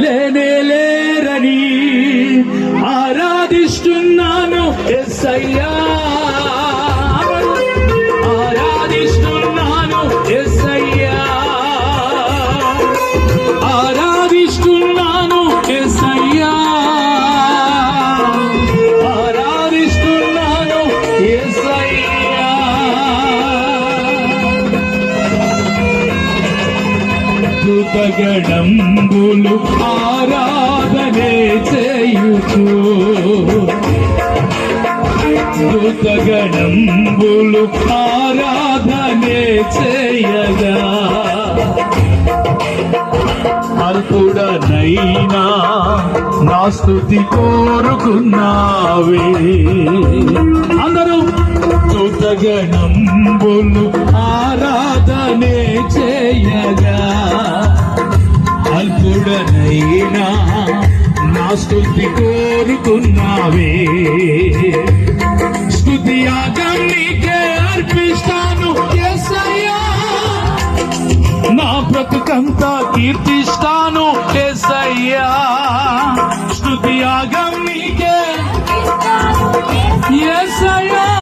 లేనే లేరని ఆరాధిస్తున్నాను యేసయ్యా, ఆరాధిస్తున్నాను యేసయ్యా, ఆరాధిస్తున్నాను యేసయ్యా, ఆరాధిస్తున్నాను యేసయ్యా. కృతగణంబులు ఆరాధనే చేయుచు, కృతగణంబులు ఆరాధనే చేయగా, అల్పుడనైనా నా స్తుతి కోరుకున్నావే. అందరూ కృతగణంబులు ఆరాధనే చేయగా, అల్పుడనైనా నా స్తుతి కోరుకున్నావే. స్తుతి యాగం నీకే అర్పిస్తాను యేసయ్యా, నా బ్రతుకంతా కీర్తి